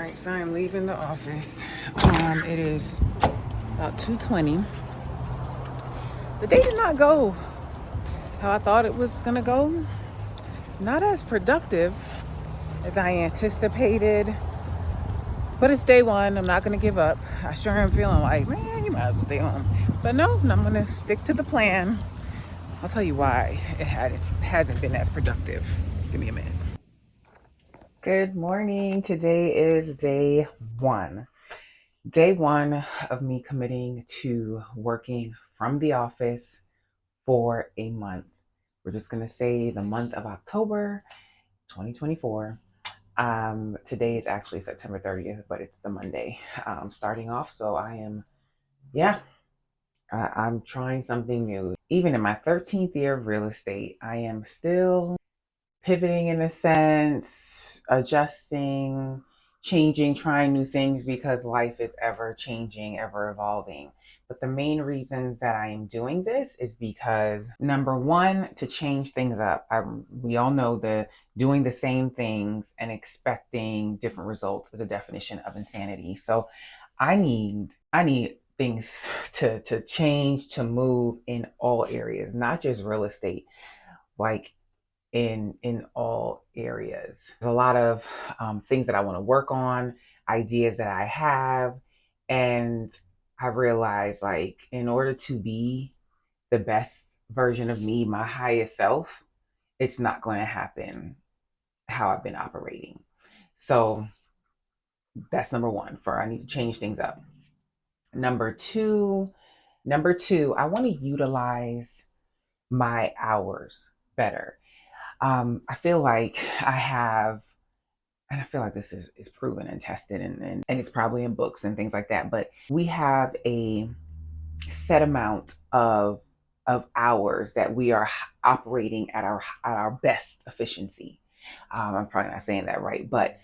right, so I'm leaving the office. It is about 2:20. The day did not go how I thought it was gonna go. Not as productive as I anticipated, but it's day one. I'm not gonna give up. I sure am feeling like, man, you might as well stay home. But no, I'm gonna stick to the plan. I'll tell you why hasn't been as productive. Give me a minute. Good morning. Today is day one. Day one of me committing to working from the office for a month. We're just going to say the month of October 2024. Today is actually September 30th, but it's the Monday starting off. So I'm trying something new. Even in my 13th year of real estate, I am still pivoting in a sense, adjusting, changing, trying new things because life is ever changing, ever evolving. But the main reasons that I am doing this is because number one, to change things up. We all know that doing the same things and expecting different results is a definition of insanity. So I need things to change, to move in all areas, not just real estate. Like in all areas. There's a lot of things that I want to work on, ideas that I have, and I realized like in order to be the best version of me, my highest self, it's not going to happen how I've been operating. So that's number one. For I need to change things up. Number two, I want to utilize my hours better. I feel like I have, and I feel like this is proven and tested and it's probably in books and things like that, but we have a set amount of hours that we are operating at our best efficiency. I'm probably not saying that right, but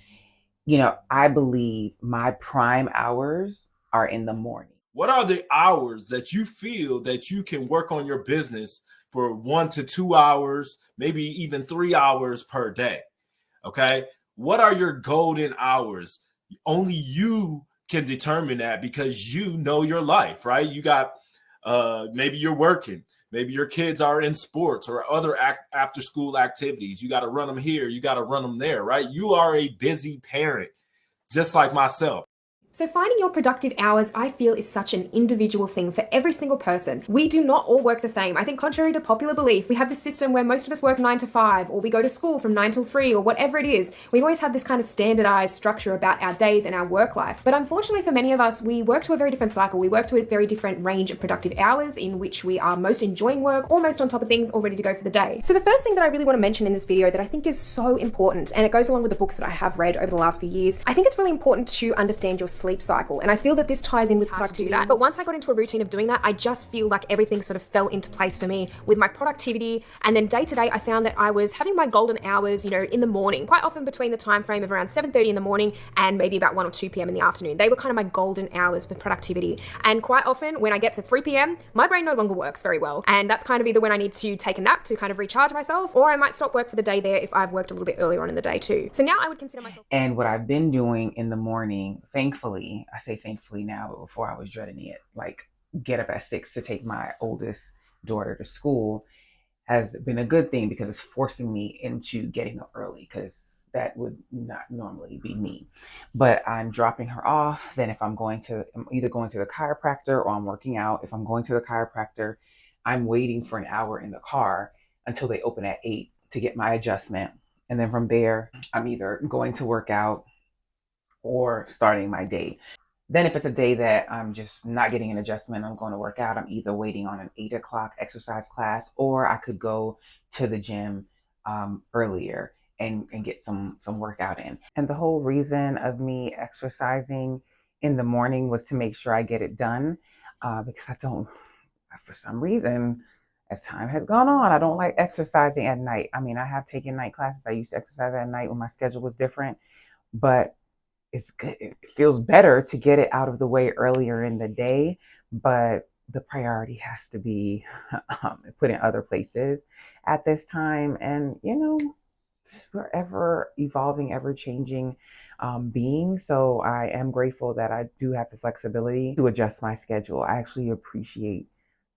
I believe my prime hours are in the morning. What are the hours that you feel that you can work on your business for 1 to 2 hours, maybe even 3 hours per day? Okay. What are your golden hours? Only you can determine that because you know your life, right? You got, maybe you're working, maybe your kids are in sports or other after school activities. You got to run them here, you got to run them there, right? You are a busy parent, just like myself. So finding your productive hours, I feel, is such an individual thing for every single person. We do not all work the same. I think contrary to popular belief, we have this system where most of us work 9 to 5, or we go to school from 9 till 3, or whatever it is. We always have this kind of standardized structure about our days and our work life. But unfortunately for many of us, we work to a very different cycle. We work to a very different range of productive hours in which we are most enjoying work, almost on top of things, all ready to go for the day. So the first thing that I really want to mention in this video that I think is so important, and it goes along with the books that I have read over the last few years, I think it's really important to understand your sleep cycle. And I feel that this ties in with productivity. But once I got into a routine of doing that, I just feel like everything sort of fell into place for me with my productivity. And then day to day, I found that I was having my golden hours, in the morning, quite often between the time frame of around 7:30 in the morning and maybe about 1 or 2 p.m. in the afternoon. They were kind of my golden hours for productivity. And quite often when I get to 3 p.m., my brain no longer works very well. And that's kind of either when I need to take a nap to kind of recharge myself, or I might stop work for the day there if I've worked a little bit earlier on in the day too. So now I would consider myself. And what I've been doing in the morning, thankfully, I say thankfully now, but before I was dreading it, like get up at 6 to take my oldest daughter to school, has been a good thing because it's forcing me into getting up early, because that would not normally be me. But I'm dropping her off. Then if I'm either going to the chiropractor or I'm working out. If I'm going to the chiropractor, I'm waiting for an hour in the car until they open at 8 to get my adjustment. And then from there, I'm either going to work out or starting my day. Then if it's a day that I'm just not getting an adjustment, I'm going to work out, I'm either waiting on an 8 o'clock exercise class, or I could go to the gym earlier and get some workout in. And the whole reason of me exercising in the morning was to make sure I get it done, because I don't, for some reason, as time has gone on, I don't like exercising at night. I mean, I have taken night classes. I used to exercise at night when my schedule was different, but it's good. It feels better to get it out of the way earlier in the day, but the priority has to be put in other places at this time. And, we're ever evolving, ever changing. being. So I am grateful that I do have the flexibility to adjust my schedule. I actually appreciate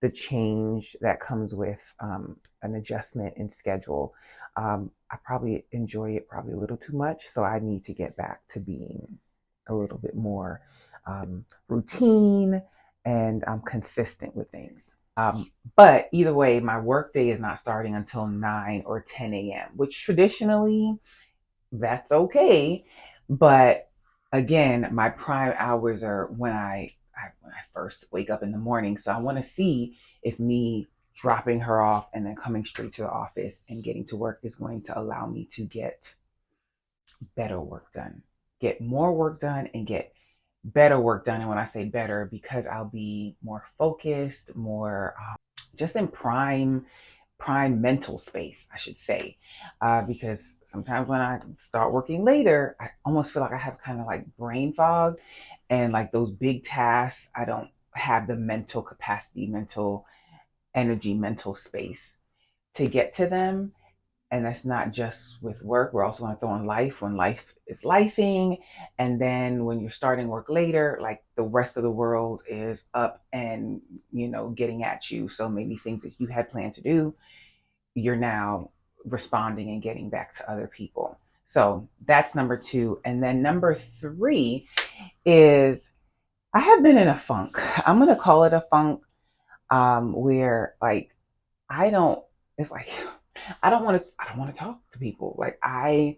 the change that comes with an adjustment in schedule. I probably enjoy it probably a little too much, so I need to get back to being a little bit more routine and consistent with things. But either way, my work day is not starting until 9 or 10 a.m., which traditionally that's okay. But again, my prime hours are when I first wake up in the morning. So I want to see if me dropping her off and then coming straight to the office and getting to work is going to allow me to get better work done, get more work done, and get better work done. And when I say better, because I'll be more focused, more just in prime mental space, I should say. Because sometimes when I start working later, I almost feel like I have kind of like brain fog, and like those big tasks, I don't have the mental capacity, mental energy, mental space to get to them. And that's not just with work. We're also going to throw in life when life is lifing. And then when you're starting work later, like the rest of the world is up and, getting at you. So maybe things that you had planned to do, you're now responding and getting back to other people. So that's number two. And then number three is I have been in a funk. I'm going to call it a funk, where like I don't, it's like, I don't want to talk to people. Like I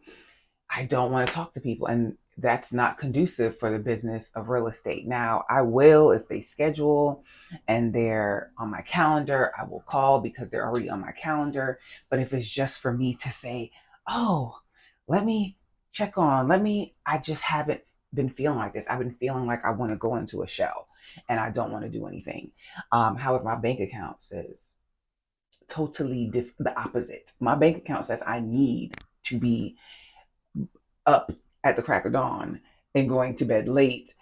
don't want to talk to people. And that's not conducive for the business of real estate. Now, I will, if they schedule and they're on my calendar, I will call because they're already on my calendar. But if it's just for me to say, oh, let me check on, I just haven't been feeling like this. I've been feeling like I want to go into a shell and I don't want to do anything. However, my bank account says the opposite. My bank account says I need to be up at the crack of dawn and going to bed late,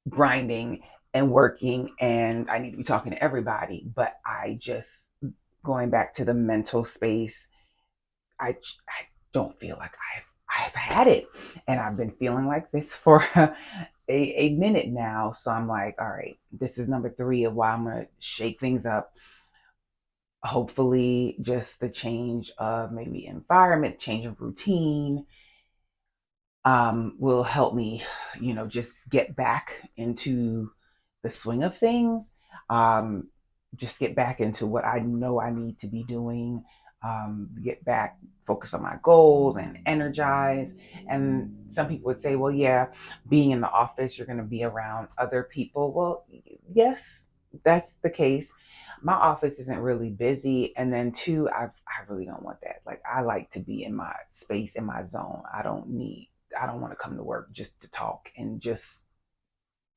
grinding and working, and I need to be talking to everybody. But I just, going back to the mental space, I don't feel like I've had it, and I've been feeling like this for a minute now. So I'm like, all right, this is number three of why I'm gonna shake things up. Hopefully, just the change of maybe environment, change of routine, will help me, just get back into the swing of things. Um, just get back into what I know I need to be doing. Get back, focus on my goals and energize. And some people would say, well, yeah, being in the office, you're going to be around other people. Well, yes, that's the case. My office isn't really busy. And then two, I really don't want that. Like I like to be in my space, in my zone. I don't want to come to work just to talk and just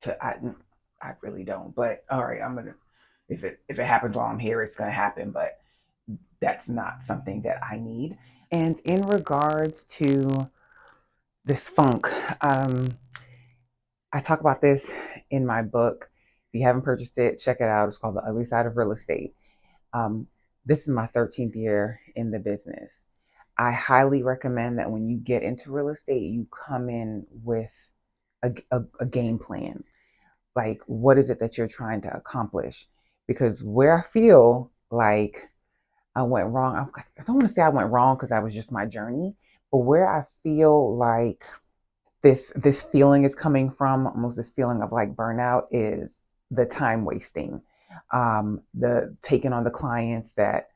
to I really don't. But all right, I'm gonna if it happens while I'm here, it's gonna happen. But that's not something that I need. And in regards to this funk, I talk about this in my book. If you haven't purchased it, check it out. It's called The Ugly Side of Real Estate. Um, this is my 13th year in the business. I highly recommend that when you get into real estate, you come in with a game plan. Like, what is it that you're trying to accomplish? Because where I feel like I went wrong, I don't want to say I went wrong because that was just my journey, but where I feel like this feeling is coming from, almost this feeling of like burnout, is the time wasting, the taking on the clients that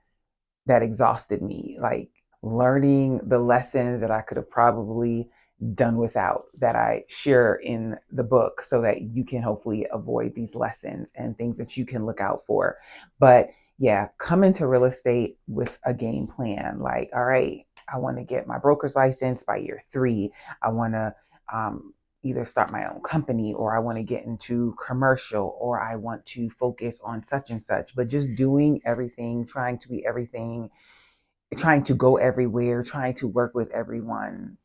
exhausted me, like learning the lessons that I could have probably done without, that I share in the book so that you can hopefully avoid these lessons and things that you can look out for. But yeah, come into real estate with a game plan. Like, all right, I want to get my broker's license by year 3. I want to either start my own company, or I want to get into commercial, or I want to focus on such and such. But just doing everything, trying to be everything, trying to go everywhere, trying to work with everyone.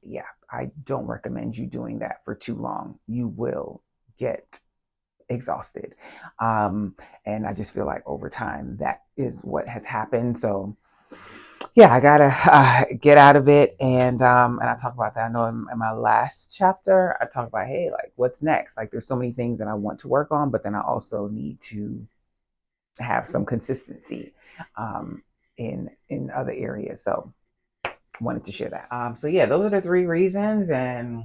Yeah, I don't recommend you doing that for too long. You will get exhausted. And I just feel like over time that is what has happened. So yeah, I gotta get out of it, and I talk about that. I know in my last chapter, I talk about, hey, like what's next? Like there's so many things that I want to work on, but then I also need to have some consistency in other areas. So wanted to share that. So yeah, those are the three reasons, and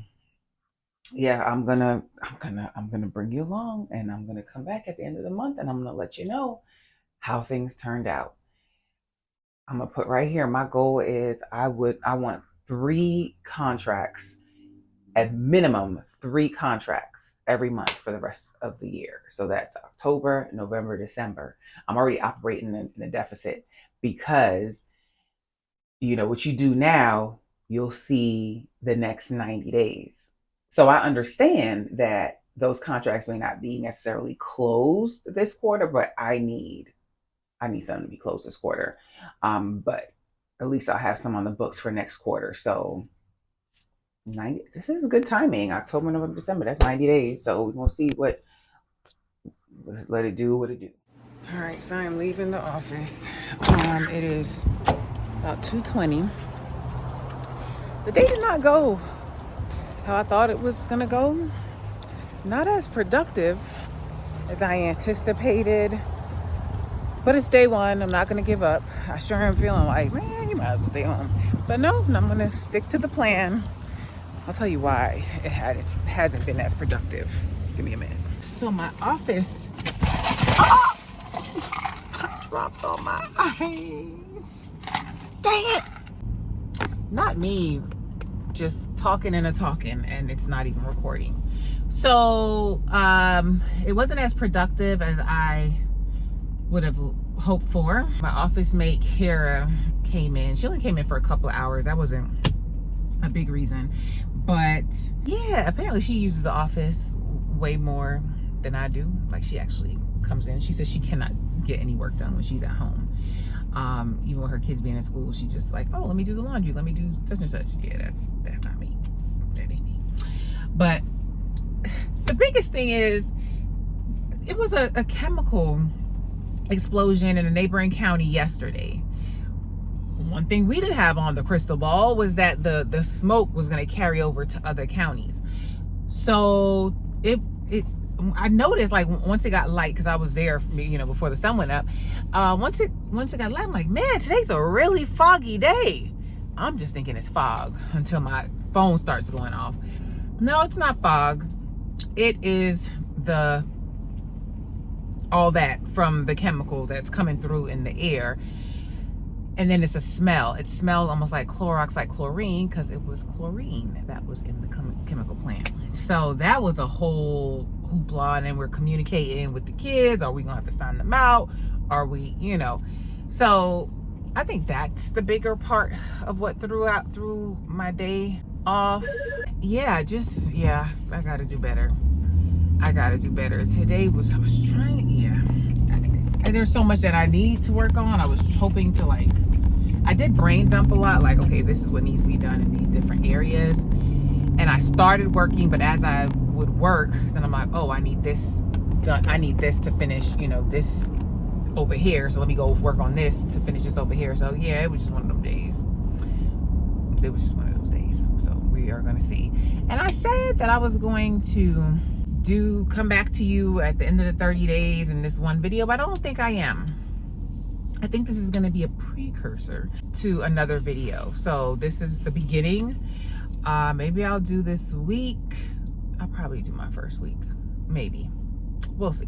yeah, I'm gonna bring you along, and I'm gonna come back at the end of the month, and I'm gonna let you know how things turned out. I'm gonna put right here. My goal is I want 3 contracts, at minimum 3 contracts every month for the rest of the year. So that's October, November, December. I'm already operating in a deficit because what you do now, you'll see the next 90 days. So I understand that those contracts may not be necessarily closed this quarter, but I need something to be closed this quarter. But at least I'll have some on the books for next quarter. So 90, this is good timing. October, November, December. That's 90 days. So we're gonna see let it do what it do. All right, so I'm leaving the office. It is about 2:20. The day did not go how I thought it was gonna go. Not as productive as I anticipated. But it's day one. I'm not going to give up. I sure am feeling like, man, you might as well stay home. But no, I'm going to stick to the plan. I'll tell you why it hasn't been as productive. Give me a minute. So my office, I dropped all my eyes. Dang it. Not me, just talking and it's not even recording. So it wasn't as productive as I would have hoped for. My office mate Kara came in. She only came in for a couple of hours. That wasn't a big reason, but yeah, apparently she uses the office way more than I do. Like she actually comes in. She says she cannot get any work done when she's at home. Even with her kids being in school, she just like, oh, let me do the laundry, let me do such and such. Yeah, that's not me. That ain't me. But the biggest thing is it was a chemical explosion in a neighboring county yesterday. One thing we didn't have on the crystal ball was that the smoke was going to carry over to other counties. So I noticed, like, once it got light, because I was there, before the sun went up. Once it got light, I'm like, man, today's a really foggy day. I'm just thinking it's fog until my phone starts going off. No, it's not fog. It is all that from the chemical that's coming through in the air. And then it's a smell. It smells almost like Clorox, like chlorine, because it was chlorine that was in the chemical plant. So that was a whole hoopla. And then we're communicating with the kids. Are we going to have to sign them out? Are we, So I think that's the bigger part of what threw my day off. I got to do better. Today I was trying, and there's so much that I need to work on. I was hoping to I did brain dump a lot, like, okay, this is what needs to be done in these different areas. And I started working, but as I would work, then I'm like, oh, I need this done. I need this to finish, this over here. So let me go work on this to finish this over here. So yeah, it was just one of them days. So we are going to see. And I said that I was going to come back to you at the end of the 30 days in this one video, but I don't think I am. I think this is going to be a precursor to another video. So this is the beginning. Maybe I'll do this week. I'll probably do my first week. Maybe. We'll see.